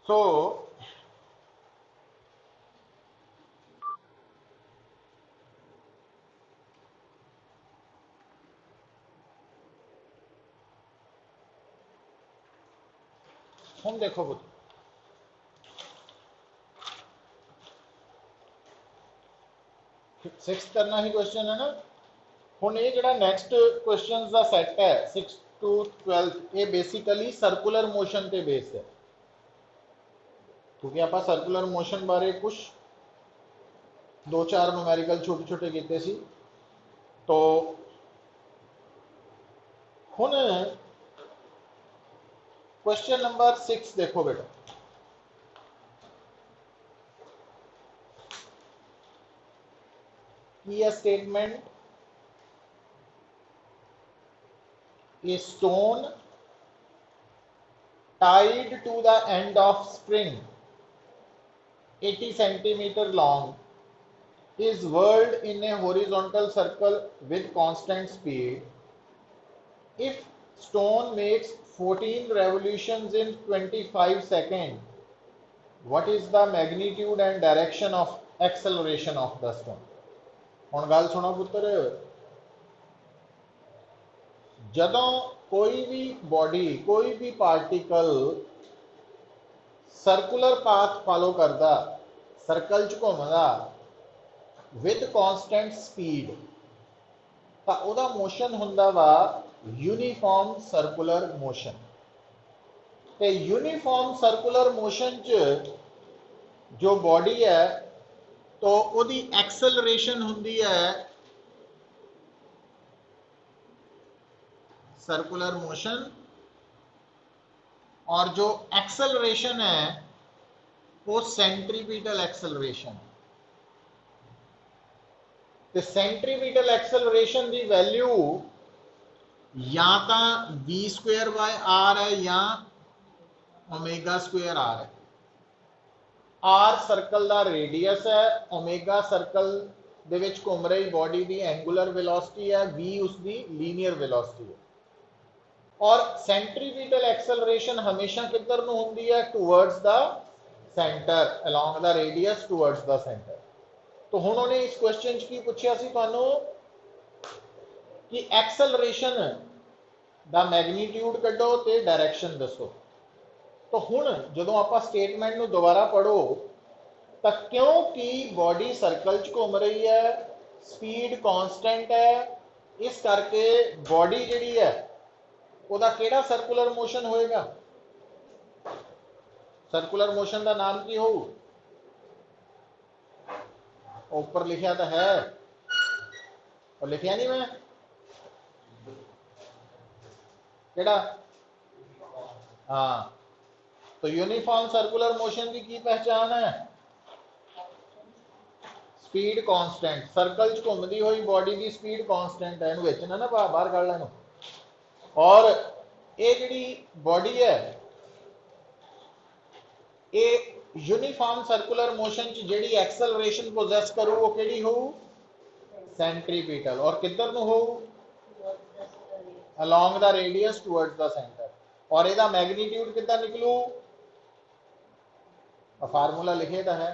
सो हम देखो पुत सिक्स करना ही क्वेश्चन है ना। ਹੁਣ ਇਹ ਜਿਹੜਾ ਨੈਕਸਟ ਕੁਐਸਚਨਸ ਦਾ ਸੈੱਟ ਹੈ 6 to 12 ਇਹ ਬੇਸਿਕਲੀ ਸਰਕੂਲਰ ਮੋਸ਼ਨ ਤੇ ਬੇਸਡ ਹੈ ਕਿਉਂਕਿ ਆਪਾਂ ਸਰਕੂਲਰ ਮੋਸ਼ਨ ਬਾਰੇ ਕੁਝ ਦੋ ਚਾਰ ਨੂਮੈਰੀਕਲ ਛੋਟੇ ਛੋਟੇ ਕੀਤੇ ਸੀ। तो ਹੁਣ क्वेश्चन नंबर 6 देखो बेटा, की a statement, a stone tied to the end of spring 80 centimeter long is whirled in a horizontal circle with constant speed. If stone makes 14 revolutions in 25 seconds, what is the magnitude and direction of acceleration of the stone? ਹੁਣ ਗੱਲ ਸੁਣੋ ਪੁੱਤਰ, ਜਦੋਂ कोई भी body कोई भी particle circular path follow करता सर्कल च घूमदा विद कॉन्स्टेंट स्पीड तो उहदा मोशन हुंदा वा यूनीफॉर्म सर्कुलर मोशन। ते यूनीफॉर्म सर्कुलर मोशन च जो बॉडी है तो उहदी एक्सेलरेशन हुंदी है सर्कुलर मोशन, और जो एक्सेलरेशन है वो सेंट्रीपिटल एक्सेलरेशन। तो सेंट्रीपिटल एक्सेलरेशन की वैल्यू या तो v स्क्वेयर बाय आर है या ओमेगा स्क्वेयर आर है। आर सर्कल का रेडियस है, ओमेगा सर्कल दे विच घूम रही बॉडी की एंगुलर वेलोसिटी है, v उसकी लीनियर वेलोसिटी है। और सेंट्रीपिटल एक्सेलरेशन हमेशा किधर नूं हुंदी है, towards the centre, along the radius towards the centre. तो हुण उन्हें इस क्वेश्चन की पूछा सी तुहानूं कि एक्सेलरेशन दा मैग्नीट्यूड कड्डो ते डायरेक्शन दसो। तो हुण जदों आपां स्टेटमेंट नूं दोबारा पढ़ो तो क्योंकि बॉडी सर्कल च घूम रही है, स्पीड कॉन्स्टेंट है, इस करके बॉडी जिहड़ी है ਉਹਦਾ ਕਿਹੜਾ ਸਰਕੂਲਰ ਮੋਸ਼ਨ ਹੋਏਗਾ। ਸਰਕੂਲਰ ਮੋਸ਼ਨ ਦਾ ਨਾਮ ਕੀ ਹੋਊ, ऊपर लिखा तो है और लिखा नहीं मैं केड़ा, हाँ। तो यूनिफॉर्म सर्कुलर मोशन की पहचान है, स्पीड कांस्टेंट। सर्कल च घूमती हुई बॉडी की स्पीड कांस्टेंट है, इहनूं विच ना बाहर कढ लैणो। और ये जिहड़ी बॉडी है ये यूनिफॉर्म सर्कुलर मोशन च जिहड़ी एक्सेलरेशन पोजेस करू वो किहड़ी होऊ, सेंट्रीपिटल। और किधर नूं होऊ, along the radius towards the centre. और इहदा मैग्नीट्यूड कितना निकलू, फार्मूला लिखे तो है,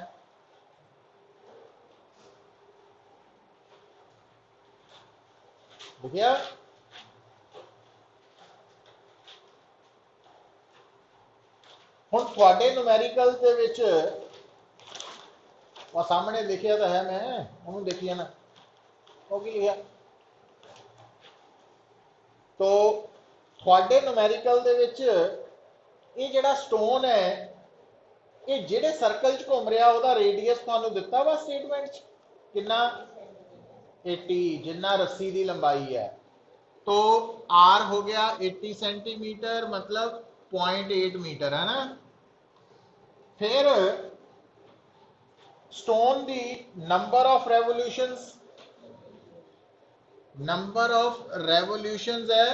लिखिया हुण तुहाडे न्यूमेरिकल दे विच सामने लिखिया तो है, मैं उन्होंने देखिए ना वो की लिखा। तो तुहाडे न्यूमेरिकल दे विच ये जिहड़ा स्टोन है ये जिहड़े सर्कल च घूम रहा उहदा रेडियस तुहानूं दित्ता वा स्टेटमेंट च कितना 80, जिन्ना रस्सी की लंबाई है। तो आर हो गया 80 सेंटीमीटर मतलब 0.8 मीटर है ना। फिर stone the number of revolutions है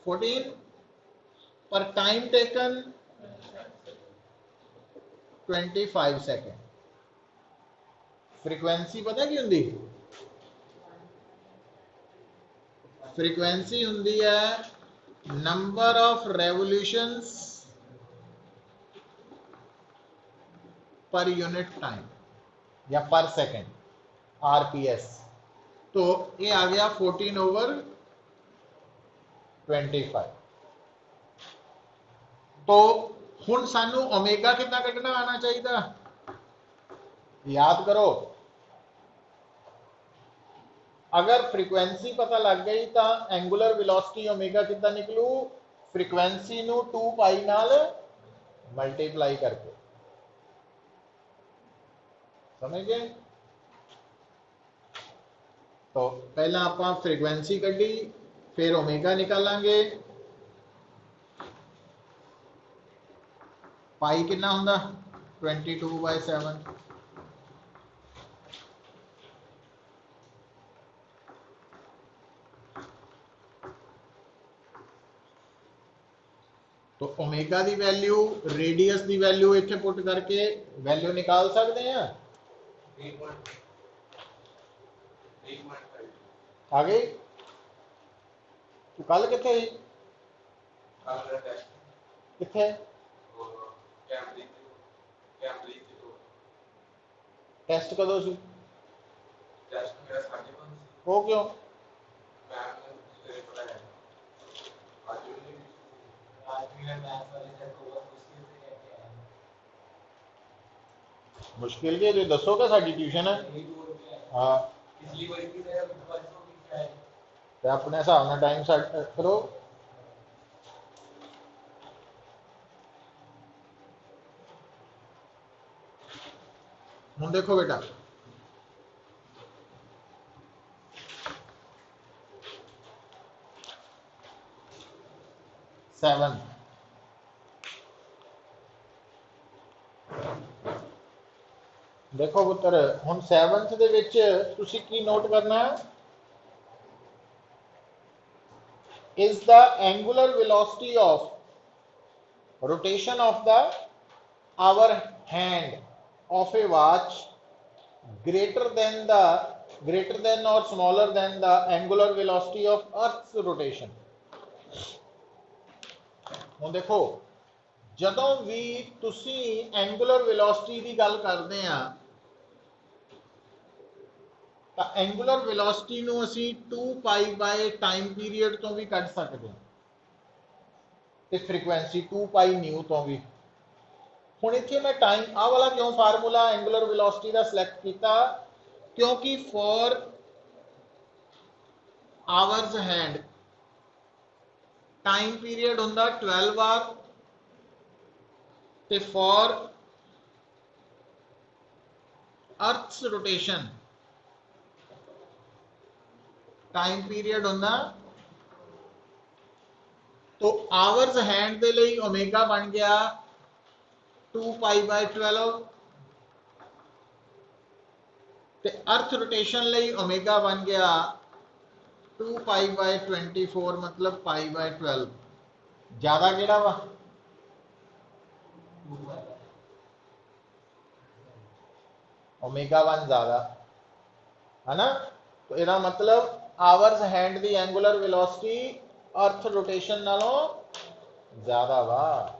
14, पर टाइम टेकन 25 सेकेंड। फ्रीक्वेंसी पता की हुंदी, फ्रीक्वेंसी हुंदी है number of revolutions per unit time या पर सेकेंड, RPS। तो ये आ गया 14/25। तो हुण सानू ओमेगा कितना कढ़ना आना चाहिए, याद करो। अगर फ्रीक्वेंसी पता लग गई तो एंगुलर वेलोसिटी ओमेगा कितना निकलू, फ्रीक्वेंसी नू 2 पाई नाल मल्टीप्लाई करके, समझ गए। तो पहला आप फ्रीक्वेंसी कढ़ी, फिर ओमेगा निकालांगे। पाई कितना होंदा 22/7। तो ओमेगा की वैल्यू, रेडियस की वैल्यू इत्थे पुट करके वैल्यू निकाल सकते हैं। आ गई। तू कल किथे किथे टेस्ट कदों सी, वो क्यों? मुश्किल के जो दसो क्या साड़ी ट्यूशन है। हाँ, तो अपने हिसाब ਨਾਲ टाइम सेट करो। हुण देखो बेटा, 7 देखो पुत्र, हुण 7th दे विच तुसीं की नोट करना है, is the angular velocity of rotation of the hour hand of a watch greater than or smaller than the angular velocity of earth's rotation। ਹੁਣ देखो, ਜਦੋਂ ਵੀ ਤੁਸੀਂ एंगुलर वेलोसिटी की गल करते हैं तो एंगुलर वेलोसिटी नूं असीं 2 पाई बाय टाइम पीरियड तो भी कढ़ सकते हैं, ते फ्रीक्वेंसी 2 पाई न्यू तो भी। हुण इत्थे मैं टाइम आ वाला क्यों फार्मूला एंगुलर वेलोसिटी का सिलेक्ट किया, क्योंकि for hours hand time period होंदा 12 आवर, ते for earth's rotation time period होंदा। तो आवर्स हैंड दे लई ओमेगा बन गया 2 पाई बाय 12, ते अर्थ रोटेशन लई ओमेगा बन गया 2 पाई बाय 24, मतलब पाई बाय 12। ज्यादा केड़ा वा, ओमेगा 1 ज्यादा है ना। तो इसका मतलब आवर्स हैंड की एंगुलर वेलोसिटी अर्थ रोटेशन नालों ज्यादा वा।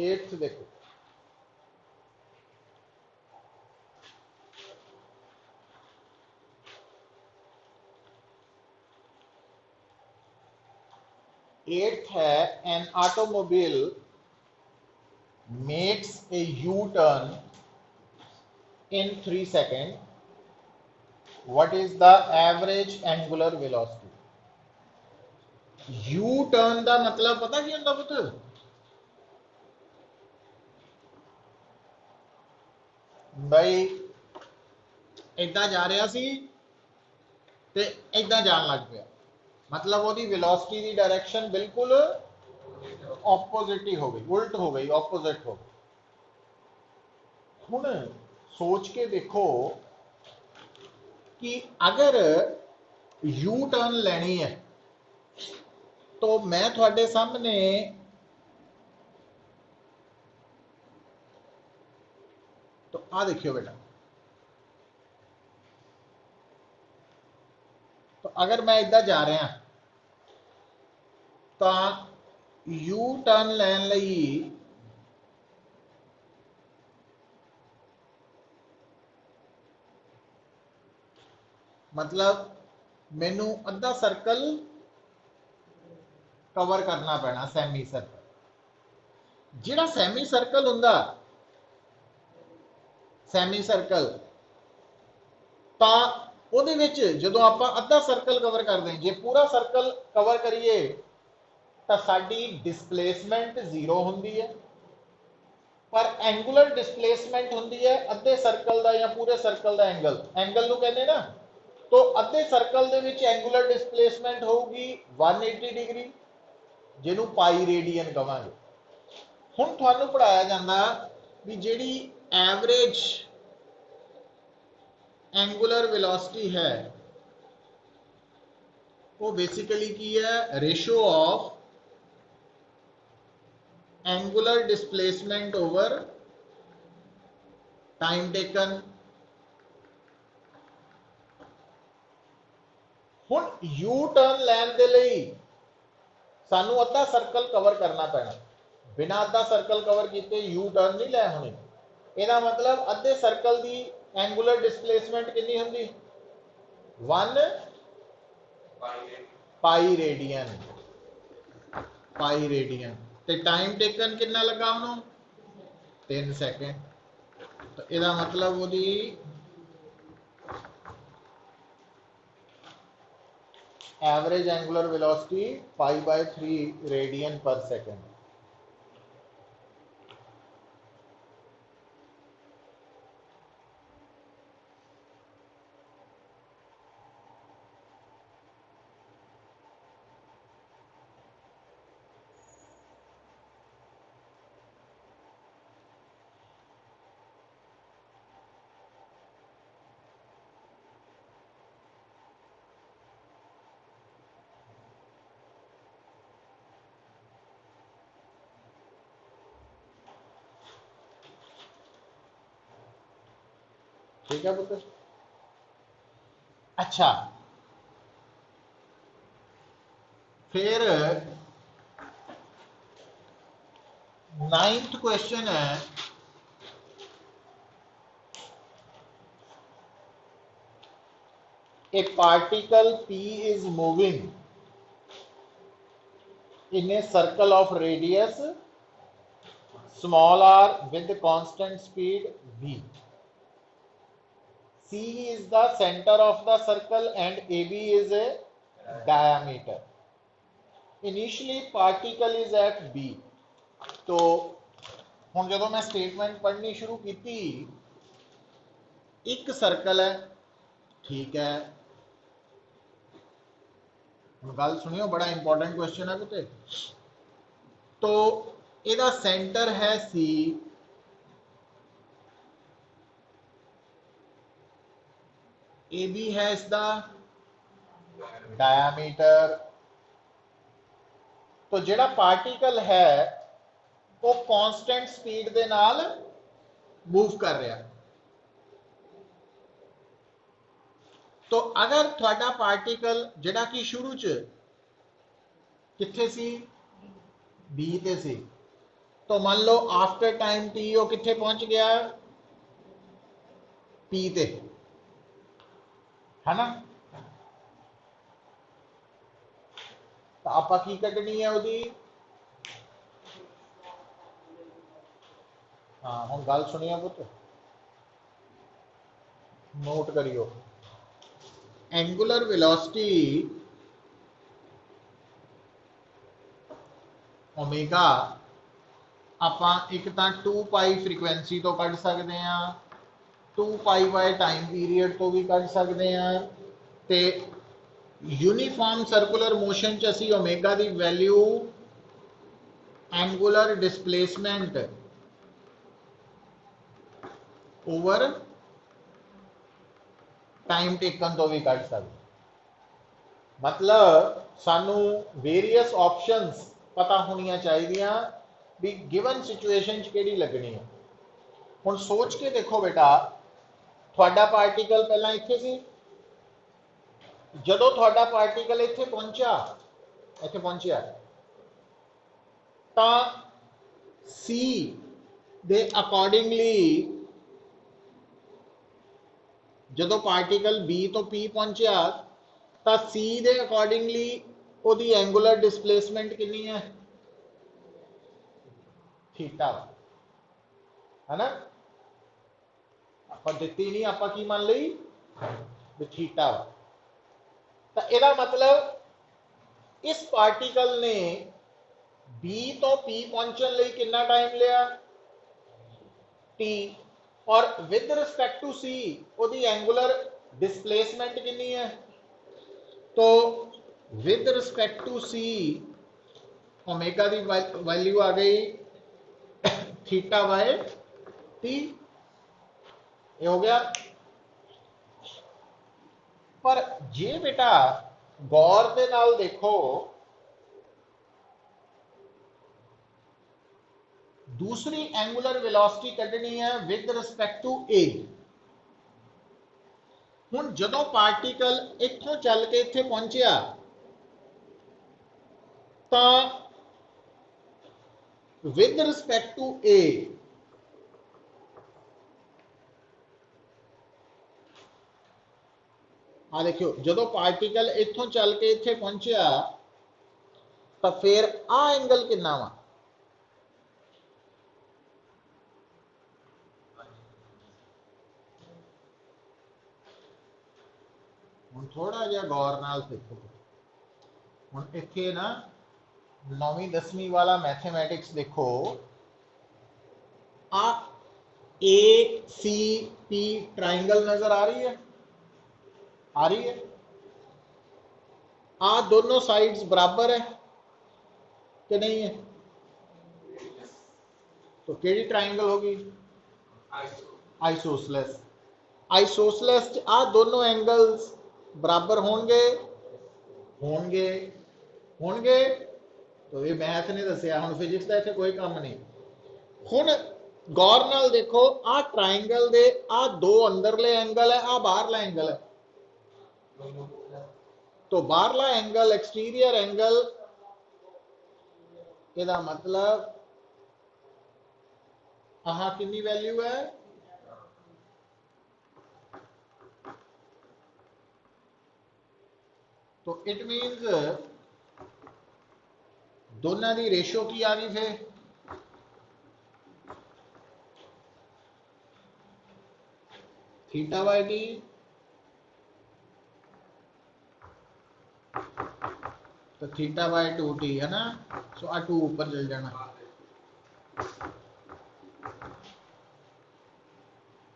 एट्थ देखो, एट्थ है an automobile makes a U turn in 3 second, what is the average angular velocity. U turn का मतलब पता की होंदा पुत्र, भाई इदा जा रहा सी ते इदा जान लग गया, मतलब वो वेलोसिटी की डायरेक्शन बिल्कुल ऑपोजिट ही हो गई, उल्ट हो गई, ऑपोजिट हो गई। हुण सोच के देखो कि अगर यू टर्न लेनी है तो मैं थोड़े सामने आ देखियो बेटा, तो अगर मैं इधर जा रहा तो यू टर्न लैन लई मतलब मैनू अद्धा सर्कल कवर करना पैना, सैमी सर्कल। जिहड़ा सैमी सर्कल हुंदा, सैमी सर्कल तां ਉਹਦੇ ਵਿੱਚ ਜਦੋਂ ਆਪਾਂ ਅੱਧਾ ਸਰਕਲ ਕਵਰ ਕਰਦੇ, ਜੇ ਪੂਰਾ ਸਰਕਲ ਕਵਰ ਕਰੀਏ ਤਾਂ ਸਾਡੀ ਡਿਸਪਲੇਸਮੈਂਟ ਜ਼ੀਰੋ ਹੁੰਦੀ ਹੈ, ਪਰ ਐਂਗੂਲਰ ਡਿਸਪਲੇਸਮੈਂਟ ਹੁੰਦੀ ਹੈ ਅੱਧੇ ਸਰਕਲ ਦਾ ਜਾਂ ਪੂਰੇ ਸਰਕਲ ਦਾ ਐਂਗਲ, ਐਂਗਲ ਨੂੰ ਕਹਿੰਦੇ ਨਾ। तो ਅੱਧੇ ਸਰਕਲ ਦੇ ਵਿੱਚ ਐਂਗੂਲਰ ਡਿਸਪਲੇਸਮੈਂਟ ਹੋਊਗੀ 180 डिग्री, ਜਿਹਨੂੰ ਪਾਈ ਰੇਡੀਅਨ ਕਵਾਂਗੇ। ਹੁਣ ਤੁਹਾਨੂੰ ਪੜਾਇਆ ਜਾਂਦਾ ਵੀ ਜਿਹੜੀ ਐਵਰੇਜ एंगुलर वेलोसिटी है वो बेसिकली की है ratio of angular displacement over time taken. हुण यू टर्न लैन दे लई सानू अद्धा सर्कल कवर करना पैना, बिना अद्धा सर्कल कवर किए यू टर्न नहीं लै होनी। ਇਹਦਾ मतलब अद्धे सर्कल की एंगुलर डिस्प्लेसमेंट कितनी होंगी 1 पाई रेडियन, पाई रेडियन। ते टाइम टेकन कितना लगा उन्होंने 3 सेकंड। तो ਇਹਦਾ मतलब ਉਹਦੀ एवरेज एंगुलर वेलोसिटी π/3 रेडियन पर सेकंड। ठीक है पुत्र। अच्छा, फिर 9th क्वेश्चन है, a particle P is moving in a circle of radius small r with constant speed v. C is the center of the circle and AB is a diameter. Initially particle is at B. तो हुण जदों मैं statement पढ़नी शुरू की, एक circle है, ठीक है। गल सुनियो, बड़ा इंपॉर्टेंट क्वेश्चन है पुते। तो ਇਹਦਾ सेंटर है C, AB है इसका डायमीटर। तो ਜਿਹੜਾ पार्टिकल है वो कांस्टेंट स्पीड के नाल मूव कर रहा। तो अगर थोड़ा पार्टिकल जिहड़ा कि शुरू च कित्थे सी बी ते सी, तो मान लो आफ्टर टाइम टी वो कित्थे पहुंच गया पी ते, है ना। तो आपां की कड्ढनी है उहदी, हाँ हुण गल सुनियो पुत्त, नोट करियो। एंगुलर वेलोसिटी ओमेगा आपां एक तां 2π फ्रीक्वेंसी तो कढ सकते हैं, 2π टाइम पीरियड तो भी कढ सकते हैं। ते यूनीफॉर्म सर्कुलर मोशन च असी ओमेगा की value angular displacement over time taken तो भी कढ सकते। मतलब सानू वेरियस ऑप्शंस पता होनिया चाहिए भी गिवन सिचुएशन किहड़ी लगनी है। हुण सोच के देखो बेटा, ਤੁਹਾਡਾ ਪਾਰਟੀਕਲ ਪਹਿਲਾਂ ਇੱਥੇ ਸੀ, ਜਦੋਂ ਤੁਹਾਡਾ ਪਾਰਟੀਕਲ ਇੱਥੇ ਪਹੁੰਚਿਆ ਤਾਂ C ਦੇ ਅਕੋਰਡਿੰਗਲੀ ਜਦੋਂ ਪਾਰਟੀਕਲ B ਤੋਂ P ਪਹੁੰਚਿਆ ਤਾਂ C ਦੇ ਅਕੋਰਡਿੰਗਲੀ ਉਹਦੀ ਐਂਗੂਲਰ ਡਿਸਪਲੇਸਮੈਂਟ ਕਿੰਨੀ ਹੈ, ਥੀਟਾ, है ना। ਆਪਾਂ ਦਿੱਤੀ ਨਹੀਂ, ਆਪਾਂ ਕੀ ਮੰਨ ਲਈ ਵੀ ਥੀਟਾ। ਤਾਂ ਇਹਦਾ ਮਤਲਬ ਇਸ ਪਾਰਟੀਕਲ ਨੇ B ਤੋਂ P ਪਹੁੰਚਣ ਲਈ ਕਿੰਨਾ ਟਾਈਮ ਲਿਆ, T, और विद रिस्पेक्ट टू C ਉਹਦੀ एंगुलर डिस्प्लेसमेंट कितनी है, तो with respect to C omega की वैल्यू आ गई थीटा बाय T, ये हो गया। पर जे बेटा गौर दे नाल देखो, दूसरी एंगुलर वेलोसिटी कढ़नी है विद रिस्पेक्ट टू A। हुण जदों पार्टिकल इत्थों चल के इत्थे पहुंचिया तां विद रिस्पेक्ट टू A आ देखियो, जदों पार्टिकल इत्थों चल के इत्थे पहुंचिया तां फिर आ एंगल कितना वा, थोड़ा जिहा गौर नाल देखो। हुण इत्थे ना 9वीं 10वीं वाला मैथमेटिक्स देखो, आ ACP ट्राइंगल नजर आ रही है, आ रही है। आ दोनों साइड्स बराबर है कि नहीं है, तो केड़ी ट्राइंगल होगी, आइसोसेलेस। आइसोसेलेस आ दोनों एंगल्स बराबर होंगे होंगे होंगे, तो ये मैथ ने दसिया, हुण फिजिक्स का इत्थे कोई काम नहीं। हुण गौर नाल देखो, आ ट्राइंगल दे आ दो अंदरले एंगल है, आ बाहरला एंगल है, तो बाहरला एंगल एक्सटीरियर एंगल, इसका मतलब आहा कितनी वैल्यू है, तो इट मीन्स दोनों की रेशो की आ गई, फिर थीटा बाय टी, तो थीटा बाय 2t है ना, सो आ 2 ऊपर चल जाना,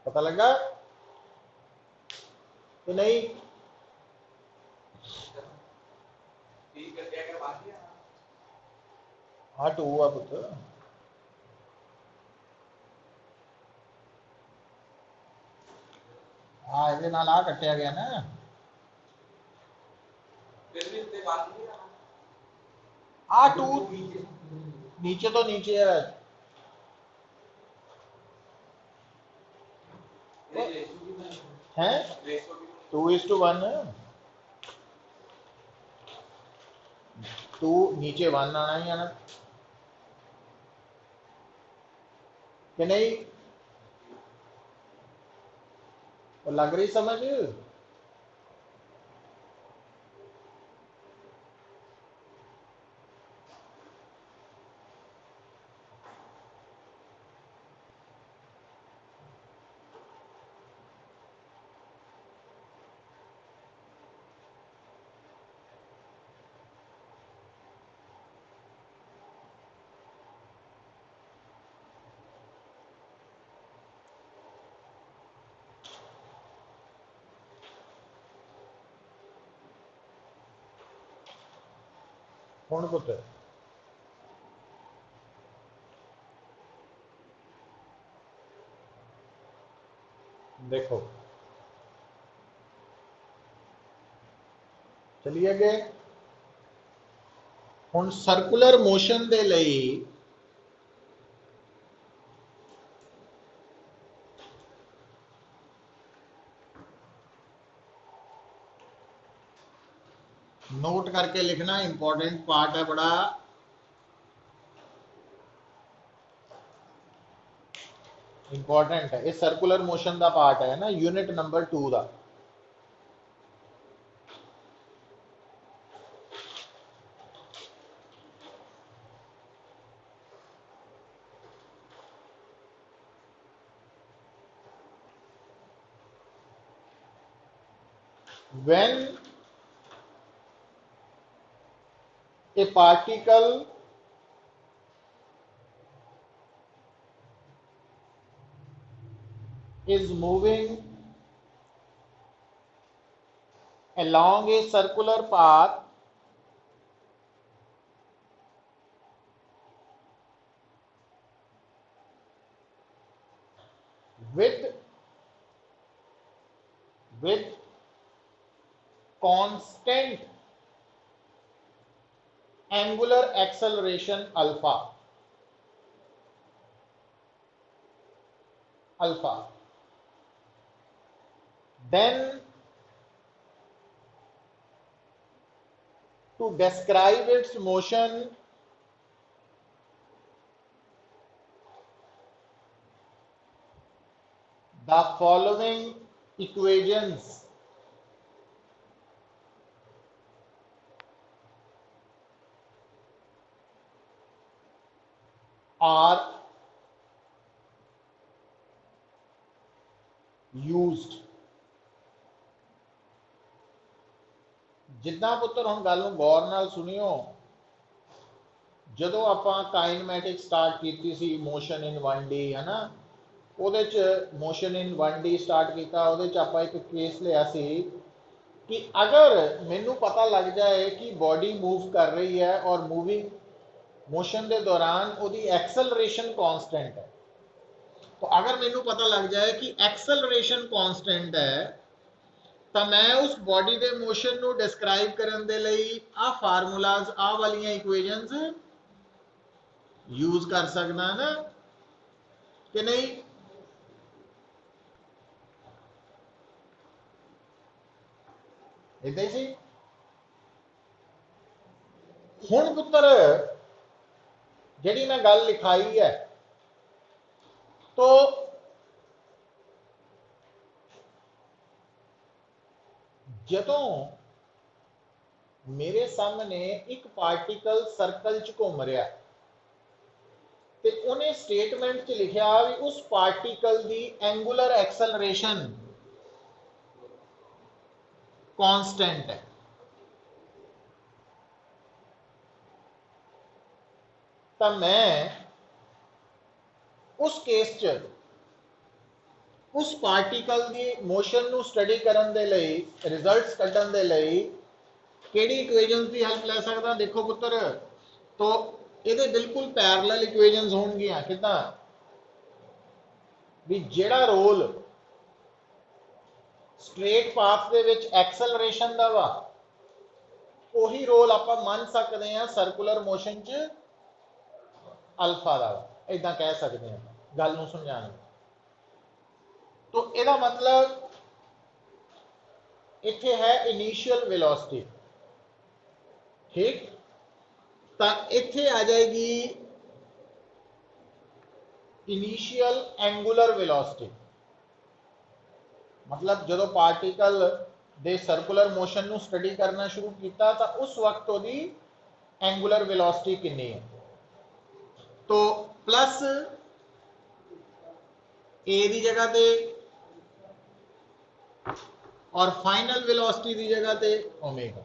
पता लगा कि नहीं। हाँ 2 आ पुत्र, हाँ ये नाल आ कटिया गया ना, आ 2 नीचे तो नीचे है, हैं 2:1, 2 नीचे 1 आना ही आना कि नहीं, तो लग रही समझ। हुण पुत्र देखो, चलिए गए हुण सर्कुलर मोशन दे लई करके लिखना, इंपॉर्टेंट पार्ट है बड़ा। इंपॉर्टेंट है, इस सर्कुलर मोशन का पार्ट है ना, यूनिट नंबर 2 का। when a particle is moving along a circular path with constant angular acceleration alpha, then to describe its motion, the following equations are used। जिद्दां पुत्तर हम गल गौर नाल सुनियो, ਜਦੋਂ ਆਪਾਂ ਕਾਈਨਮੈਟਿਕ ਸਟਾਰਟ ਕੀਤੀ ਸੀ ਮੋਸ਼ਨ ਇਨ 1D है ना, ਉਹਦੇ ਚ ਮੋਸ਼ਨ ਇਨ 1D ਸਟਾਰਟ ਕੀਤਾ, ਉਹਦੇ ਚ ਆਪਾਂ ਇੱਕ ਕੇਸ ਲਿਆ ਸੀ कि अगर मैनू पता लग जाए कि बॉडी मूव कर रही है और मूविंग मोशन के दौरान उसकी एक्सेलरेशन कांस्टेंट है, तो अगर मैनू पता लग जाए कि एक्सेलरेशन कांस्टेंट है, तो मैं उस बॉडी के मोशन को डिस्क्राइब करने के लिए आ फार्मूलाज, आ वाली इक्वेशंस यूज कर सकना ना कि नहीं। इदा ही सी। हुण पुत्र जिहड़ी मैं गल लिखाई है, तो जदों मेरे सामने एक पार्टिकल सर्कल च घूम रहा, तो उन्हें स्टेटमेंट च लिखा भी उस पार्टिकल की एंगुलर एक्सेलरेशन कांस्टेंट है। तो मैं उस केस च उस पार्टिकल की मोशन को स्टडी करने के लिए, रिजल्ट्स कढ़ने के लिए किहड़ी इक्वेशंस की हेल्प ले सकदा। देखो पुत्र, तो ये बिल्कुल पैरेलल इक्वेशंस होणगियां। किदां भी जिहड़ा रोल स्ट्रेट पाथ दे विच एक्सेलरेशन दा वा, उही रोल आपां मन सकते हैं सर्कुलर मोशन च अल्फा दा वा, इदां कह सकते हैं गल नूं समझाने। तो इसका मतलब इत्थे है इनिशियल वेलोसिटी, ठीक। तो इत्थे आ जाएगी इनिशियल एंगुलर वेलोसिटी, मतलब जो पार्टिकल दे सर्कुलर मोशन को स्टडी करना शुरू किया, तो उस वक्त उसकी एंगुलर वेलोसिटी कितनी है। तो प्लस ए की जगह पे और फाइनल वेलोसिटी की जगह पे ओमेगा।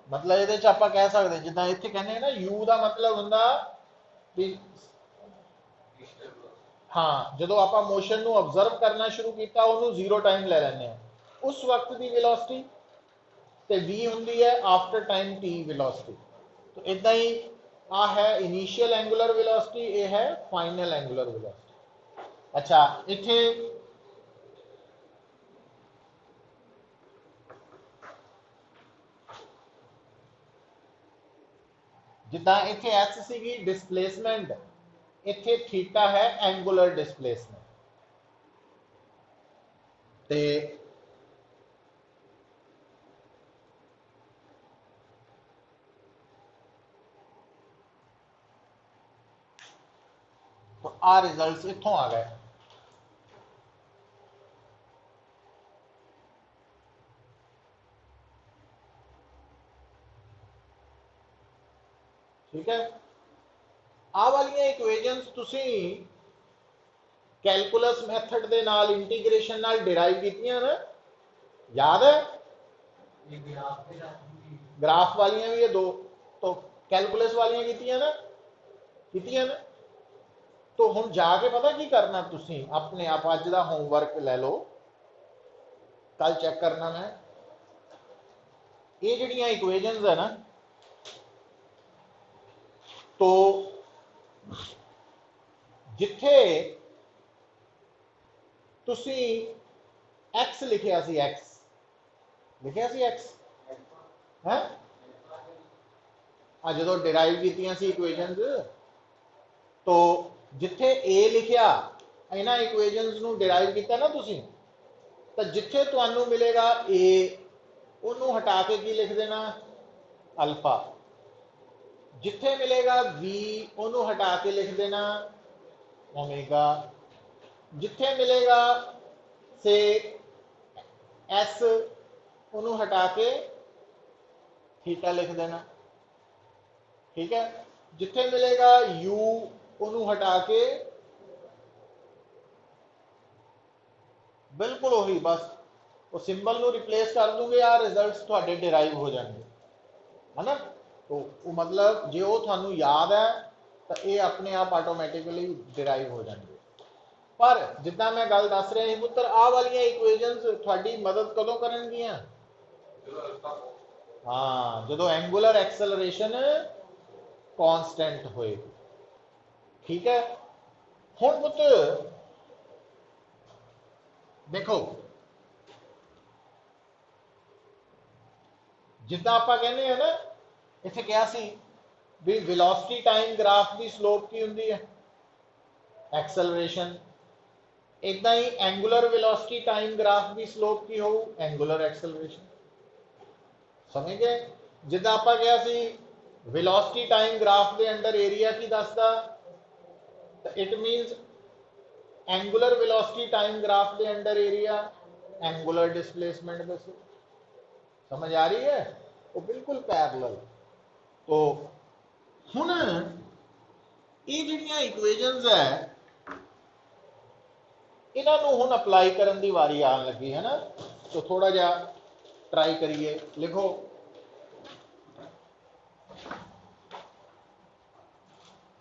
मतलब ये आप कह सकते हैं जिदा इतने कहने ना यू का मतलब होंदा भी, हाँ, जो आप मोशन को ऑब्जर्व करना शुरू किया उन्होंने जीरो टाइम ले लें उस वक्त की वेलोसिटी, तो वी होंगी है आफ्टर टाइम टी वेलोसिटी। तो इदा ही आ है इनिशियल एंगुलर वेलोसिटी, ये है फाइनल एंगुलर वेलोसिटी। अच्छा, इत्थे जिदा इत्थे एस सी डिस्प्लेसमेंट, इत्थे थीटा है एंगुलर डिस्प्लेसमेंट। ते आ रिजल्ट्स इत्थों आ गए। ठीक है, आ वाली इक्वेशंस तुसी कैलकुलस मैथड दे नाल इंटीग्रेशन नाल डिराइव कीतियां ना, याद है? ग्राफ वालियां भी ये दो तो कैलकुलस वालियां कीतियां ना, कीतियां ना। तो हुण जाके पता की करना, तुसी अपने आप अज दा होमवर्क लै लो, कल चेक करना मैं ये जिहड़ियां इक्वेशंस है ना, तो जिथे तुसी एक्स लिखिया सी, एक्स लिखिया सी, एक्स है जो डिराइव कीतियां सी इक्वेशंस, तो जिथे ए लिखिया इन्हां इक्वेशंस नूं डिराइव किया ना तुसी, तो जिथे तुहानूं मिलेगा ए उन्होंने हटा के की लिख देना अल्फा, जिथे मिलेगा बी उन्होंने हटा के लिख देना ओमेगा, जिथे मिलेगा से एस उन्होंने हटा के थीटा लिख देना। ठीक है, जिथे मिलेगा यू उन्होंने हटा के बिल्कुल वही बस वो सिंबल नूं रिप्लेस कर दूंगे, आ रिजल्ट्स तुहाडे डिराइव हो जाएंगे, है ना। तो वो मतलब जे वो तुहानूं याद है तो ये अपने आप ऑटोमैटिकली डिराइव हो जाएंगे। पर जिद्दां मैं गल दस रहा हूं पुत्र, आ वालियां इक्वेशंस तुहाडी मदद कदों करनगियां? हाँ, जदों एंगुलर एक्सेलरेशन कांस्टेंट होएगी। ठीक है, हुण पुत्र देखो, जिद्दां आपां कहने हैं ना, इत्थे क्या सी भी वेलोसिटी टाइम ग्राफ की स्लोप की हुंदी है एक्सेलरेशन, इदा ही एंगुलर वेलोसिटी टाइम ग्राफ की स्लोप की हो एंगुलर एक्सेलरेशन। समझ गए? जिद्दां आपां कहा सी वेलोसिटी टाइम ग्राफ के अंडर एरिया की दसदा, it मीनस angular velocity time graph के अंडर एरिया एंगुलर डिस्प्लेसमेंट दसो। समझ आ रही है? वो बिल्कुल पैरेलल। तो हुण ये जिहड़ियां इक्वेशंस है इन्हों हुण अप्लाई करन दी वारी आन लगी है ना। तो थोड़ा जा ट्राई करिए, लिखो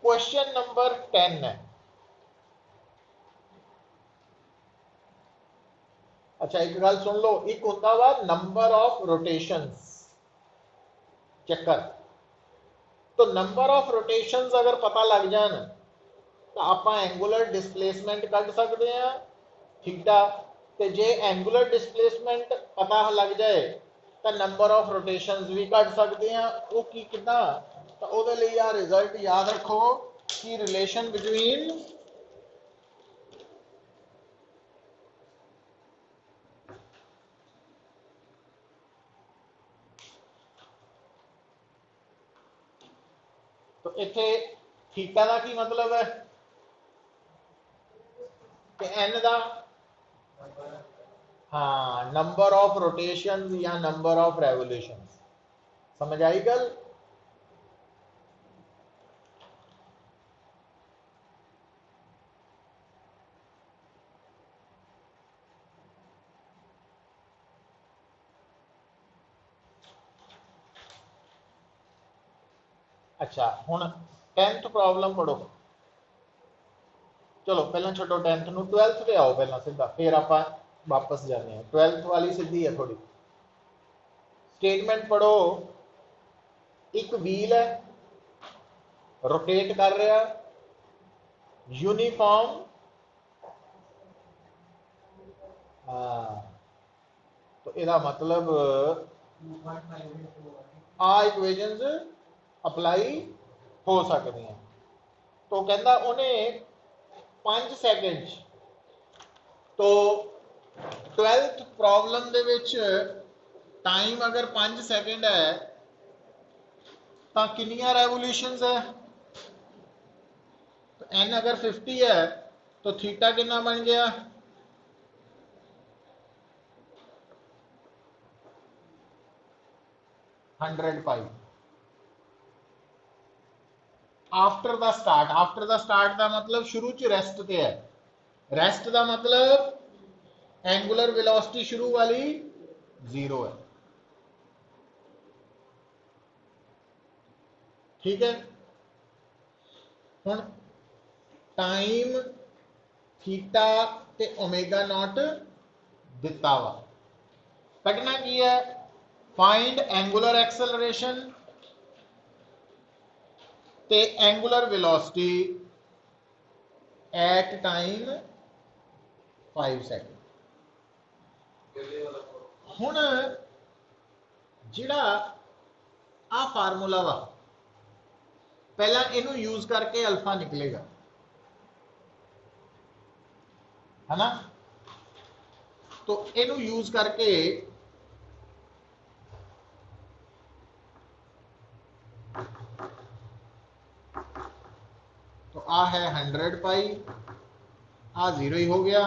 क्वेश्चन नंबर 10 है। अच्छा एक गल सुन लो, एक होता वा नंबर ऑफ रोटेशंस चक्कर, तो नंबर ऑफ रोटेशंस अगर पता लग जान तो आप एंगुलर डिस्प्लेसमेंट कढ़ सकते हैं थीटा, ते जे एंगुलर डिस्प्लेसमेंट पता लग जाए तो नंबर ऑफ रोटेशंस भी कढ़ सकते हैं। वो की कितना, तो ਉਹਦੇ ਲਈ आ रिजल्ट याद रखो कि रिलेशन बिटवीन तो इत्थे थीटा का की मतलब है कि एन का हाँ नंबर ऑफ रोटेशन या नंबर ऑफ रेवोल्यूशन। समझ आई गल? अच्छा हुण 10th प्रॉब्लम पढ़ो। चलो पहला छोड़ो 10th नूं, 12th पे आओ पहला सीधा, फिर आप वापस जाने हैं। 12th वाली सीधी है थोड़ी। स्टेटमेंट पढ़ो, एक व्हील है रोटेट कर रहा यूनिफॉर्म, हाँ तो इसका मतलब आ इक्वेशंस अप्लाई हो सकती हैं। तो कहता उन्हें 5 सेकंड, तो 12th problem they which time अगर 5 सेकंड है तो कितनियां रेवोल्यूशंस है, तो एन अगर 50 है तो थीटा कितना बन गया, 100 pi after the start. After the start का मतलब शुरू च रेस्ट ते है, रेस्ट का मतलब एंगुलर वेलोसिटी शुरू वाली 0 है। ठीक है, हुण टाइम थीटा ते ओमेगा नॉट दिता वा, कटना की है, फाइंड एंगुलर एक्सेलरेशन ते angular velocity at time 5 second. हुण जिहड़ा आ फार्मूला वा, पहला इनू यूज करके अल्फा निकलेगा, है ना। तो इनू यूज करके तो आ है 100 पाई, आ 0 ही हो गया,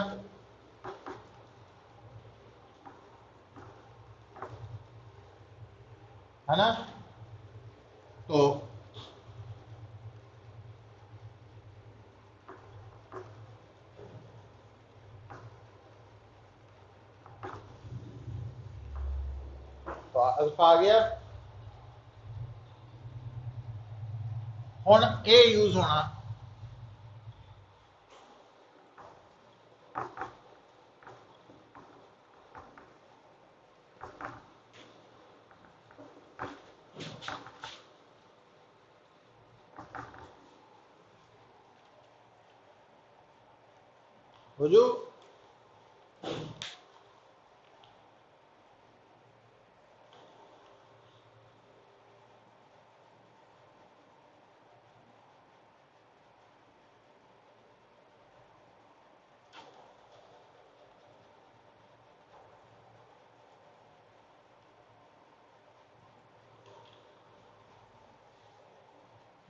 है ना। तो अल्फा आ गया। हुण ए यूज होना, बुझो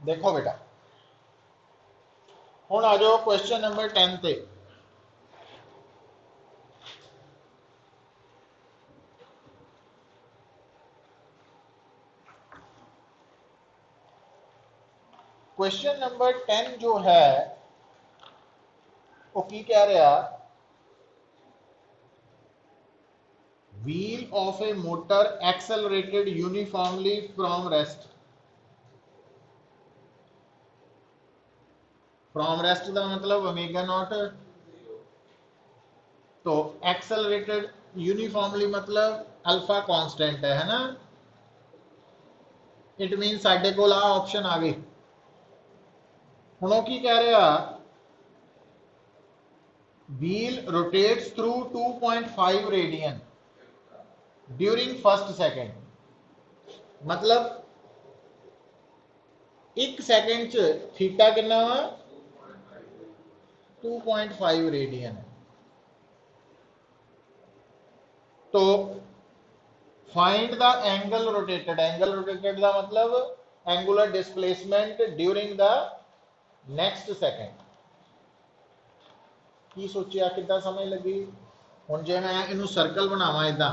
देखो बेटा, हुण आ जाओ क्वेश्चन नंबर 10 ते। क्वेश्चन नंबर 10 जो है वो की कह रहा, wheel of A motor accelerated uniformly from rest. From rest का मतलब ओमेगा नॉट, तो एक्सेलरेटेड यूनिफॉर्मली मतलब अल्फा कांस्टेंट है ना। इट मीन साडे कोल आ ऑप्शन आ गई। हुण वो की कह रहा, wheel rotates through 2.5 radian during first second, मतलब एक सेकंड च थीटा कितना वा, 2.5 रेडियन है। तो find the angle rotated, angle rotated का मतलब angular displacement during the next second. की सोचिया, कितना समझ लगी। हुण जे मैं इनू सर्कल बनावा इदा,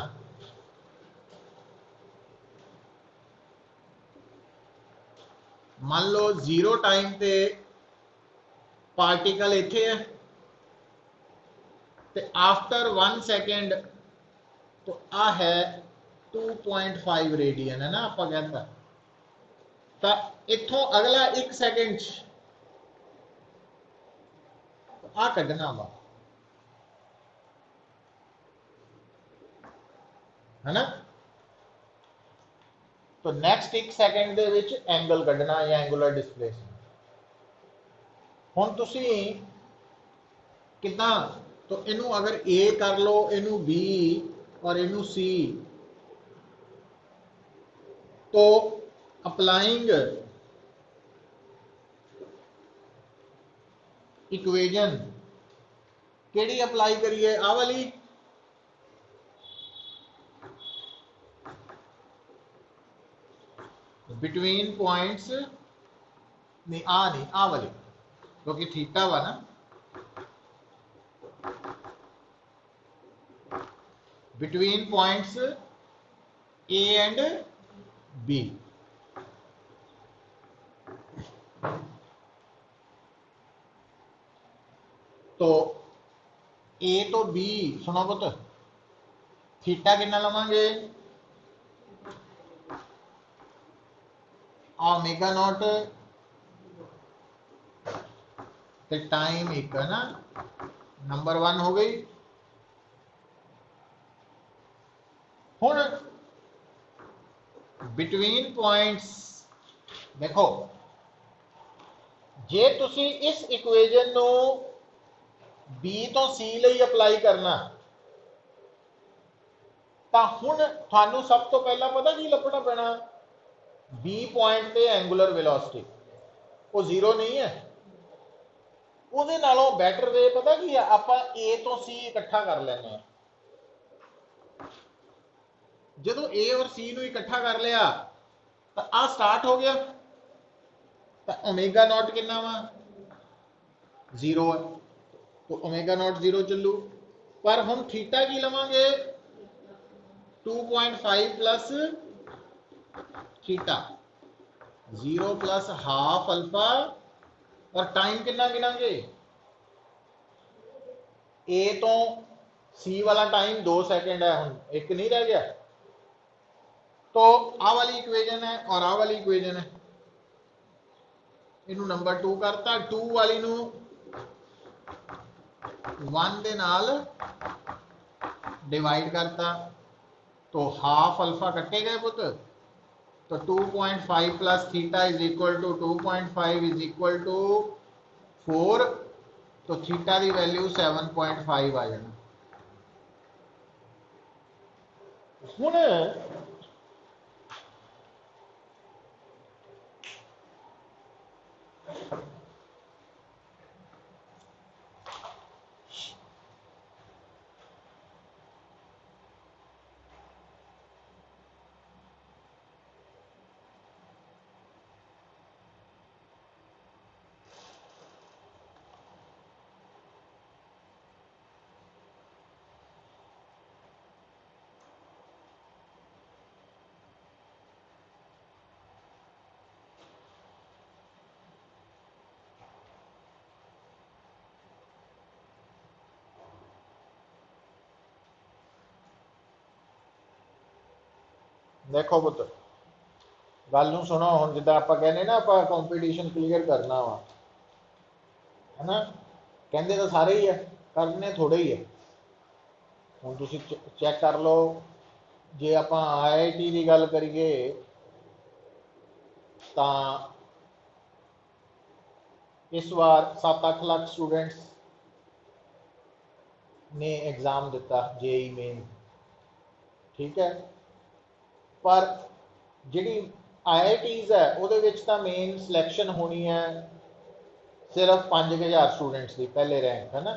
मान लो 0 टाइम पे पार्टिकल इत्थे है, ते आफ्टर 1 सेकंड तो आ है 2.5 रेडियन, है ना। आप कहता तो इथों अगला 1 सेकंड तो आ कढ़ना वा, है ना। तो नैक्सट 1 सेकंड दे विच एंगल कढ़ना या एंगुलर डिस्प्लेसमेंट। हुण तुसी कितना, तो इनू अगर ए कर लो, इनू बी और इनू सी, तो अप्लाइंग इक्वेशन केड़ी अप्लाई करिए, आ वाली, बिटवीन पॉइंट्स, नहीं आ वाली। क्योंकि थीटा वा ना between points A and B. तो ए तो बी सुनो पुत, थीटा कितना लवांगे ओमेगा नॉट ते टाइम एक है ना, नंबर 1 हो गई। हुण बिटवीन पॉइंट्स देखो, जे तुसी इस इक्वेजन नो बी तो सी ਲਈ अप्लाई करना तो हुण थानू सब तो पहला पता की लभना पैना, बी पॉइंट ते एंगुलर वेलोसिटी वो 0 नहीं है। ਉਹਦੇ ਨਾਲੋਂ ਬੈਟਰ ਵੇ पता की है, ਆਪਾਂ ए तो सी इकट्ठा कर ਲੈਨੇ ਆ। ਜਦੋਂ ए और सी ਨੂੰ इकट्ठा कर लिया तो आ स्टार्ट हो गया, तो ओमेगा नॉट कितना वा 0 है, तो ओमेगा नॉट 0 चलू। पर हम थीटा की लवांगे 2.5 plus theta 0 plus half alpha, और टाइम कितना गिनांगे ए तो सी वाला टाइम 2 सेकंड है, हम एक नहीं रह गया। तो आ वाली इक्वेजन है और आ वाली इक्वेजन है, इनू नंबर 2 करता, 2 वाली नू 1 दे नाल डिवाइड करता, तो हाफ अल्फा कट्टे गए पुत, तो 2.5 plus theta is equal to 2.5 is equal to 4, तो थीटा की वैल्यू 7.5 आ जाना। हुण देखो पुत, गल नूं सुनो, हुण जिद्दां आपां कहने ना आपां कंपीटीशन क्लीयर करना वा, है ना, कहंदे तो सारे ही है, करने थोड़े ही है। हुण तुसीं चैक कर लो, जे आपां IIT की गल करिए तां इस बार 7-8 लाख स्टूडेंट्स ने एग्जाम दिता JEE मेन, ठीक है। पर जिहड़ी IITs है ਉਹਦੇ ਵਿੱਚ ਤਾਂ मेन सिलेक्शन होनी है सिर्फ 5000 स्टूडेंट्स की पहले रैंक, है ना।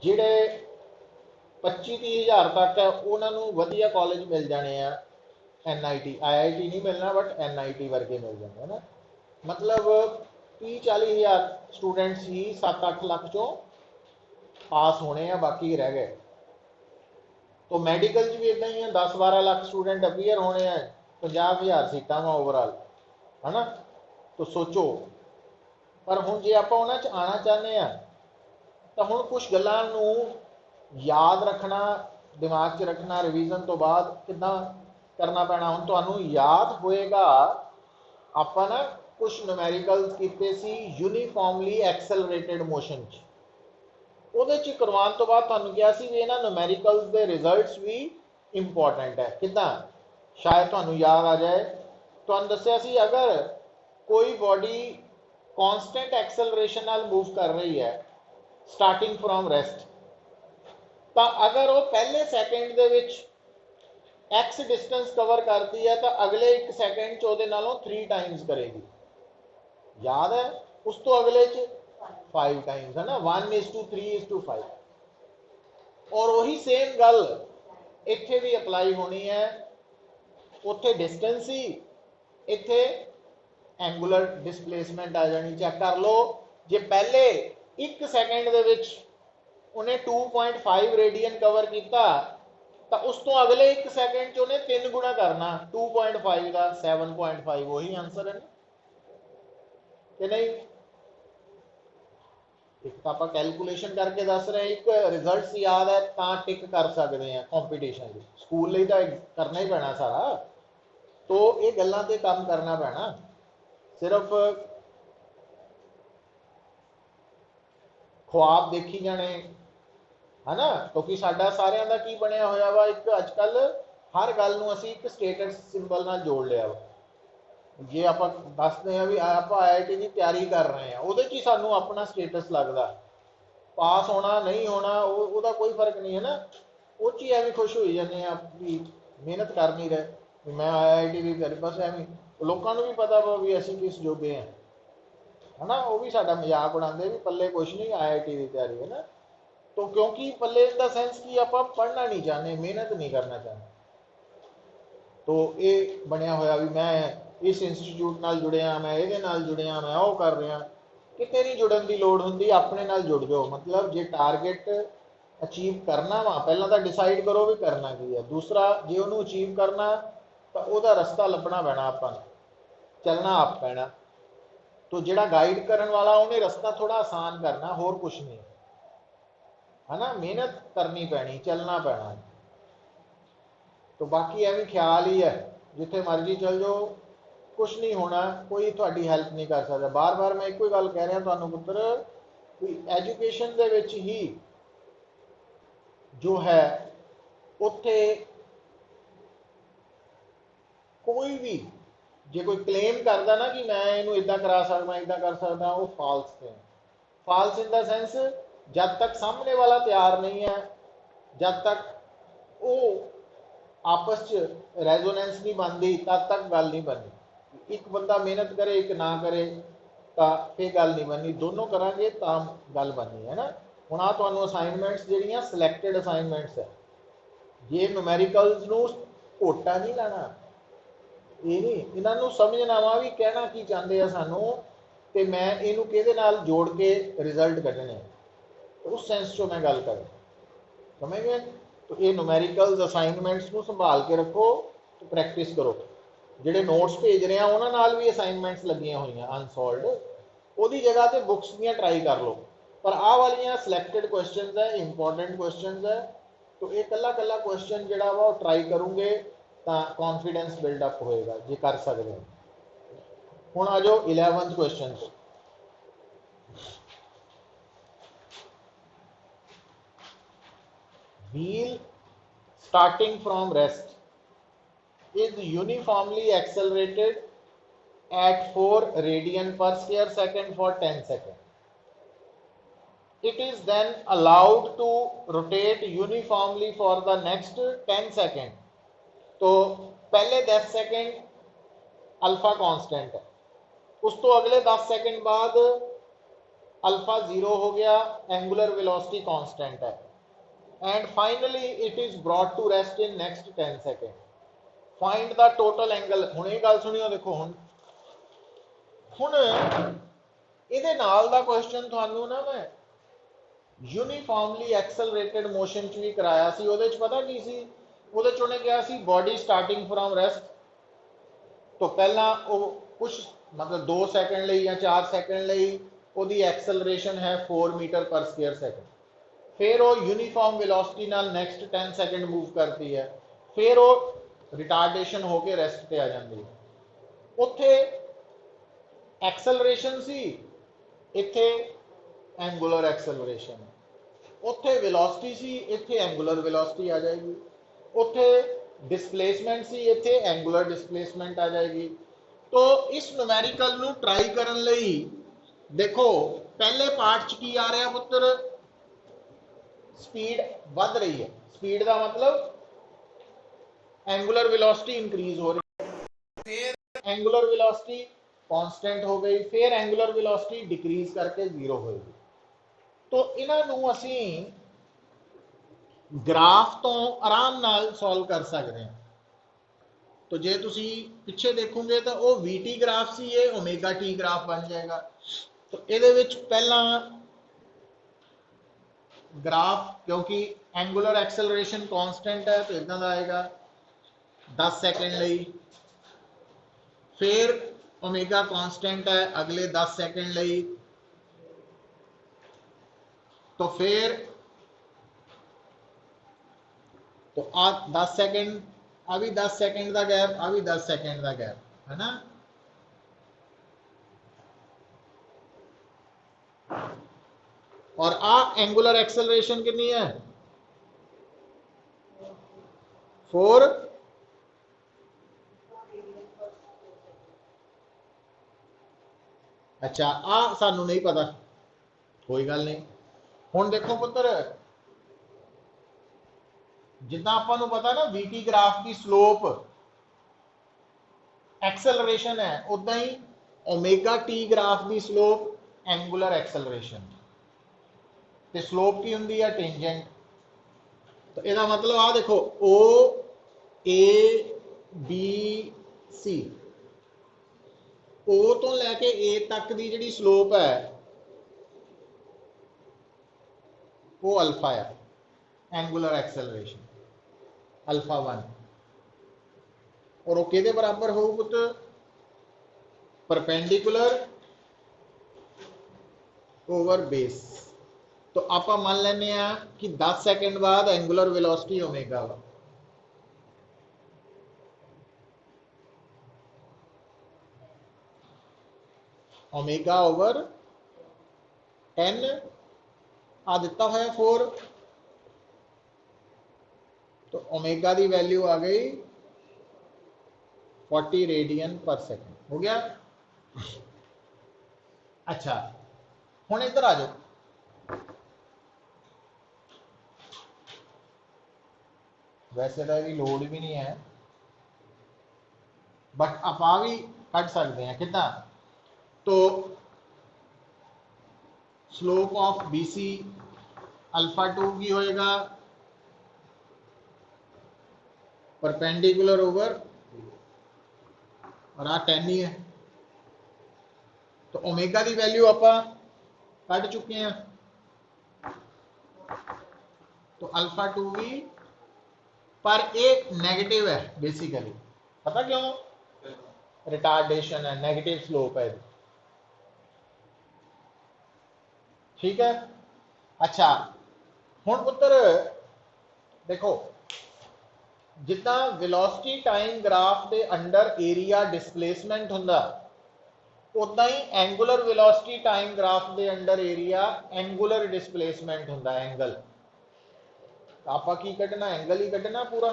जिहड़े 25-30 हज़ार तक है उन्होंने वधिया कॉलेज मिल जाने हैं, NIT IIT नहीं मिलना बट NIT वर्गे मिल जाने, है ना। मतलब 30-40 हज़ार स्टूडेंट्स ही 7-8 लाख चों पास होने हैं, बाकी रह गए। तो मैडिकल भी इदा ही है, 10-12 लाख स्टूडेंट अपीयर होने हैं, 50,000 सीटां वा ओवरऑल, है ना। तो सोचो, पर हुण जे आपां उन्हां च आना चाहते हैं तो हुण कुछ गल्लां नूं याद रखना, दिमाग च रखना, रिवीजन तो बाद किदां करना पैना। हुण तुहानूं याद होएगा आपां ना कुछ न्यूमैरिकल्स कीते सी यूनीफॉर्मली एक्सेलरेटेड मोशन च, ਉਹਦੇ ਚ ਕਰਵਾਉਣ ਤੋਂ ਬਾਅਦ ਤੁਹਾਨੂੰ ਕਿਹਾ ਸੀ ਵੀ ਇਹਨਾਂ ਨੂਮੈਰੀਕਲਸ ਦੇ ਰਿਜ਼ਲਟਸ ਵੀ ਇੰਪੋਰਟੈਂਟ ਹੈ। ਕਿੱਦਾਂ, ਸ਼ਾਇਦ ਤੁਹਾਨੂੰ ਯਾਦ ਆ ਜਾਏ, ਤੁਹਾਨੂੰ ਦੱਸਿਆ ਸੀ ਅਗਰ ਕੋਈ ਬੋਡੀ ਕਨਸਟੈਂਟ ਐਕਸਲਰੇਸ਼ਨ ਨਾਲ ਮੂਵ ਕਰ ਰਹੀ ਹੈ ਸਟਾਰਟਿੰਗ ਫਰੋਮ ਰੈਸਟ, ਤਾਂ ਅਗਰ ਉਹ ਪਹਿਲੇ ਸੈਕਿੰਡ ਦੇ ਵਿੱਚ x डिस्टेंस कवर करती है तो अगले 1 सेकंड च ਉਹਦੇ ਨਾਲੋਂ 3 टाइम्स करेगी, याद है। उस तो अगले च 5 टाइम्स, है ना, 1:3:5। और वही सेम गल इत्थे भी अप्लाई होनी है, उत्थे डिस्टेंस ही, इत्थे एंगुलर डिस्प्लेसमेंट आ जानी। चेक कर लो, जे पहले 1 सेकंड दे विच उन्हें 2.5 रेडियन कवर किया तो उस तो अगले 1 सेकंड च उन्हें 3 गुणा करना 2.5 का 7.5 वही आंसर है कि नहीं। एक तो आप कैलकुलेशन करके दस रहे हैं, एक रिजल्ट याद है तो टिक कर सकते हैं कॉम्पीटिशन स्कूल तो करना ही पैना सारा। तो ये गल्लां ते काम करना पैना, सिर्फ ख्वाब देखी जाने है ना। क्योंकि साडा सारिਆਂ ਦਾ की बनया होया वा एक अजकल हर गल नूं असीं एक स्टेटस सिंबल नाल जोड़ लिया वा। जे आप दसते हैं भी आप IIT की तैयारी कर रहे हैं वो ही सानू अपना स्टेटस लगता, पास होना नहीं होना वो कोई फर्क नहीं है ना, वो ही एवं खुश हो जाते हैं भी मेहनत कर नहीं रहे मैं IIT की तैयारी, बस एवं लोगों को भी पता वा भी असीं किस जोगे हैं है ना। वो भी साडा मजाक उड़ाते भी पल्ले कुछ नहीं IIT की तैयारी है ना। तो क्योंकि पल्ले का सेंस की आप पढ़ना नहीं चाहते मेहनत नहीं करना चाहते, तो ये बनया होया भी मैं इस इंस्टीट्यूट नाल जुड़िया मैं ये जुड़िया मैं वो कर रहा कितने नहीं जुड़न की लोड़ होंगी, अपने नाल जुड़ जाओ। मतलब जे टारगेट अचीव करना वा पहला तो डिसाइड करो भी करना की है, दूसरा जे उन्होंने अचीव करना तो वह रास्ता लभना पैना, अपन चलना आप पैना। तो जोड़ा गाइड करने वाला उन्हें रास्ता थोड़ा आसान करना होर कुछ नहीं है ना, मेहनत करनी पैनी चलना पैना। तो बाकी यह भी ख्याल ही है जिथे मर्जी चल जाओ कुछ नहीं होना, कोई थोड़ी हेल्प नहीं कर सकता। बार बार मैं एक ही गल कह रहा थानू पुत्र, एजुकेशन दे विच ही जो है उत्थे कोई भी जे कोई क्लेम करता ना कि मैं इनू इदा करा सकता इदा कर सकता, वो फाल्स है। फाल्स इन द सेंस जब तक सामने वाला तैयार नहीं है, जब तक वो आपस च रेजोनेंस नहीं बनती तब तक गल नहीं बननी। एक बंदा मेहनत करे एक ना करे तो फिर गल नहीं बननी, दोनों करांगे तो गल बननी है ना। हुण आ तुहानूं असाइनमेंट्स जिहड़ियां सिलैक्टेड असाइनमेंट्स है, ये न्यूमैरिकल्स नूं घोटा नहीं लाना, ये नहीं इन्हों समझना वा भी कहना की चाहते हैं सानू, तो मैं इनू किहदे नाल जोड़ के रिजल्ट कढ़ने, उस सेंस चो मैं गल कर समझ गए। तो ये न्यूमैरिकल्स असाइनमेंट्स को संभाल के रखो, तो प्रैक्टिस करो। जिहड़े नोट्स भेज रहे हैं उन्होंने नाल भी असाइनमेंट्स लगियां हुई अनसॉल्वड, उहदी जगह ते बुक्स दी ट्राई कर लो, पर आ वालियां सिलैक्टेड क्वेश्चन है इंपॉर्टेंट क्वेश्चन है। तो ये कला कला क्वेश्चन जिहड़ा वा ट्राई करूँगे तो कॉन्फिडेंस बिल्डअप होएगा जे कर सकते हैं। हुण आ जाओ 11th question. Wheel starting from rest is uniformly accelerated at 4 radian per square second for 10 seconds. It is then allowed to rotate uniformly for the next 10 seconds. तो पहले 10 सेकंड अल्फा कांस्टेंट है, उस तो अगले 10 सेकंड बाद alpha 0 हो गया, angular velocity constant है, and finally it is brought to rest in next 10 seconds. Find the total angle। हुण ये गल सुनियो, देखो हुण इहदे नाल दा क्वेश्चन तुहानू ना मैं यूनीफॉर्मली एक्सेलरेटेड मोशन च भी कराया सी, उहदे च पता की सी, उहदे च उहने कहा सी बॉडी स्टार्टिंग फ्रॉम रेस्ट। तो पहला वो कुछ मतलब 2 सेकंड लई या 4 सेकंड लई उहदी एक्सेलरेशन है 4 मीटर पर स्क्वायर सेकंड, फिर वो यूनीफॉर्म वेलोसिटी नाल नेक्स्ट 10 सेकंड मूव करती है, फिर वो रिटार्डेशन होके रेस्ट पे आ जाती है। उत्थे एक्सेलरेशन सी, इत्थे एंगुलर एक्सेलरेशन, उत्थे वेलोसिटी सी, इत्थे एंगुलर वेलोसिटी आ जाएगी, उत्थे डिस्प्लेसमेंट सी, इत्थे एंगुलर डिस्प्लेसमेंट आ जाएगी। तो इस न्यूमेरिकल नू ट्राई करन लई देखो पहले पार्ट च की आ रहा पुत्र, स्पीड बढ़ रही है, स्पीड का मतलब एंगुलर वेलोसिटी इंक्रीज हो रही है, फिर एंगुलर वेलोसिटी कांस्टेंट हो गई, फिर एंगुलर वेलोसिटी डिक्रीज करके 0 होगी। तो इन्हों असी ग्राफ तो आराम नाल सॉल्व कर सकते हैं। तो जे तुसी पिछे देखोगे तो वो VT ग्राफ सी, ये ओमेगा टी ग्राफ बन जाएगा। तो ये पहला ग्राफ, क्योंकि एंगुलर एक्सेलरेशन कांस्टेंट है तो इदा का आएगा 10 सेकंड ਲਈ, फिर ओमेगा कांस्टेंट है अगले 10 सेकंड ਲਈ, तो फिर तो आ 10 सेकंड, आ भी 10 सेकंड का गैप, आ भी 10 सेकंड का गैप है ना। और आ एंगुलर एक्सेलरेशन कितनी है 4, अच्छा आ सानू नहीं पता, कोई गल नहीं। हुण देखो पुत्र, जिदा आपां पता ना वीटी ग्राफ की स्लोप एक्सेलरेशन है, उदा ही ओमेगा टी ग्राफ की स्लोप एंगुलर एक्सेलरेशन, ते स्लोप की हुंदी है टेंजेंट। तो इसका मतलब आ देखो ओ ए बी सी, ओ तो लैके ए तक की जिहड़ी स्लोप है वो अल्फा है, एंगुलर एक्सेलरेशन अल्फा 1, और वो किहदे बराबर हो पुत, परपेंडिकुलर ओवर बेस। तो आप मान लेने कि 10 सेकंड बाद एंगुलर वेलोसिटी ओमेगा वा, ओमेगा ओवर 10 आ दिता होया 4, तो ओमेगा की वैल्यू आ गई 40 रेडियन पर सेकंड, हो गया। अच्छा हुण इधर आ जाओ, वैसे तो यही लोड भी नहीं है, बट आप भी कट सकते हैं कितना, तो स्लोप ऑफ बीसी अल्फा 2 की होएगा परपेंडिकुलर ओवर, और आ 10 ही है, तो ओमेगा की वैल्यू आप कट चुके हैं, तो अल्फा 2 भी, पर एक नेगेटिव है बेसिकली, पता क्यों, रिटार्डेशन है, नेगेटिव स्लोप है, ठीक है। अच्छा हुण पुत्र देखो, जिदा वेलोसिटी टाइम ग्राफ के अंडर एरिया डिस्प्लेसमेंट हुंदा, उदा ही एंगुलर वेलोसिटी टाइम ग्राफ के अंडर एरिया एंगुलर डिस्प्लेसमेंट हुंदा, एंगल आप की कढ़ना, एंगल ही कढ़ना पूरा,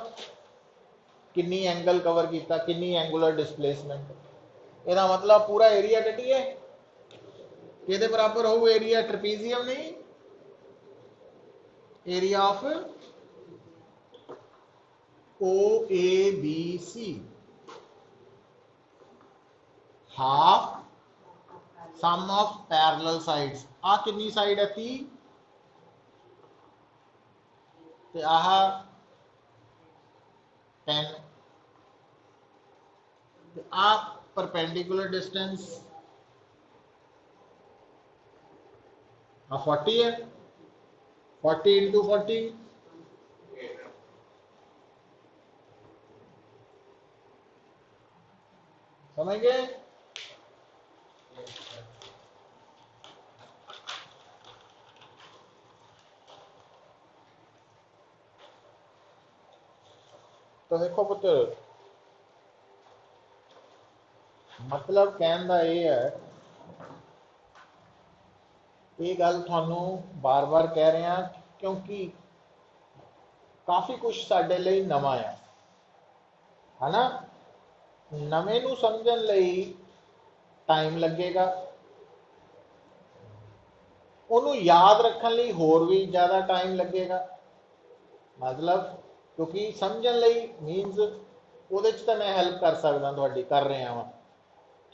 किन्नी एंगल कवर किया, किन्नी एंगुलर डिस्प्लेसमेंट, यदा मतलब पूरा एरिया कढ़िए किहदे बराबर हो, एरिया ट्रपीजियम नहीं, area of O A B C, half sum of parallel sides, आ कितनी साइड है 30, ते आह 10, ते आ परपेंडिकुलर डिस्टेंस आ 40 है, 40 इंटू 40, समझ गए। तो देखो पुत्र, मतलब कहने का यह है, ये गल थानू बार बार कह रहे हैं क्योंकि काफ़ी कुछ साडे लिए नवा है ना, नवे नू समझण लई टाइम लगेगा, उन्होंने याद रखने लई होर भी ज़्यादा टाइम लगेगा, मतलब क्योंकि समझण लई मीनस वो तो मैं हैल्प कर सकदा, थोड़ी कर रहा वा,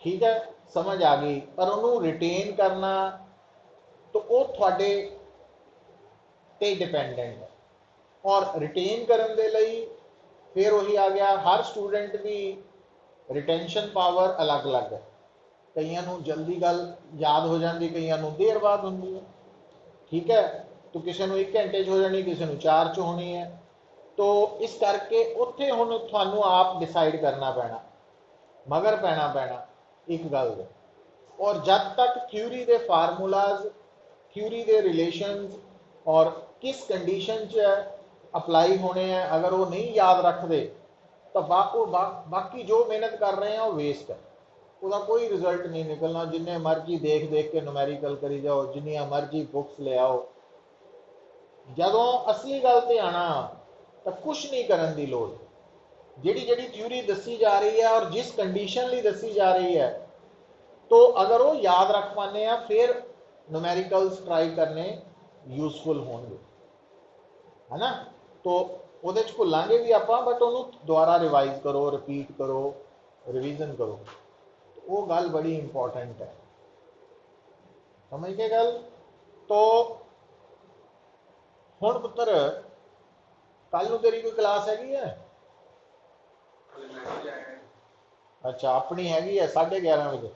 ठीक है समझ आ गई, पर उन्होंने रिटेन करना तो वो थोड़े ते डिपेंडेंट है, और रिटेन करने दे लई फिर वही आ गया, हर स्टूडेंट की रिटेंशन पावर अलग अलग है, ਕਈਆਂ ਨੂੰ ਜਲਦੀ ਗੱਲ ਯਾਦ ਹੋ ਜਾਂਦੀ, ਕਈਆਂ ਨੂੰ ਦੇਰ ਬਾਅਦ ਹੁੰਦੀ ਹੈ, ਠੀਕ ਹੈ। तो किसी ਨੂੰ 1 घंटे 'ਚ ਹੋ ਜਾਣੀ, ਕਿਸੇ ਨੂੰ 4 'ਚ ਹੋਣੀ ਹੈ। तो इस करके उत्थे हुण तुहानू आप डिसाइड करना पैना, मगर पैना एक गल दे। और जब तक थ्योरी दे फार्मूलाज, थ्योरी दे रिलेशंस और किस कंडीशन च अप्लाई होने हैं, अगर वो नहीं याद रखते तो बाकी जो मेहनत कर रहे हैं वो वेस्ट है, उसका कोई रिजल्ट नहीं निकलना। जिन्ने मर्जी देख देख के नुमैरिकल करी जाओ, जिन्नियां मर्जी बुक्स ले आओ, जदों असली गल ते आना तो कुछ नहीं करन दी लोड़। जिहड़ी जिहड़ी थ्योरी दसी जा रही है और जिस कंडीशन ली दसी जा रही है, तो अगर वो याद रख पाने हैं फिर नुमैरिकल्स ट्राई करने यूजफुल होंगे, है ना। तो उहदे च भुलांगे भी आपां, बट उहनूं दोबारा रिवाइज करो, रिपीट करो, रिवीजन करो। तो वो गल बड़ी इंपॉर्टेंट है, समझ के गल। तो हुण पुत्र कल नूं तेरी कोई क्लास हैगी है? अच्छा, अपनी हैगी है 11:30 बजे।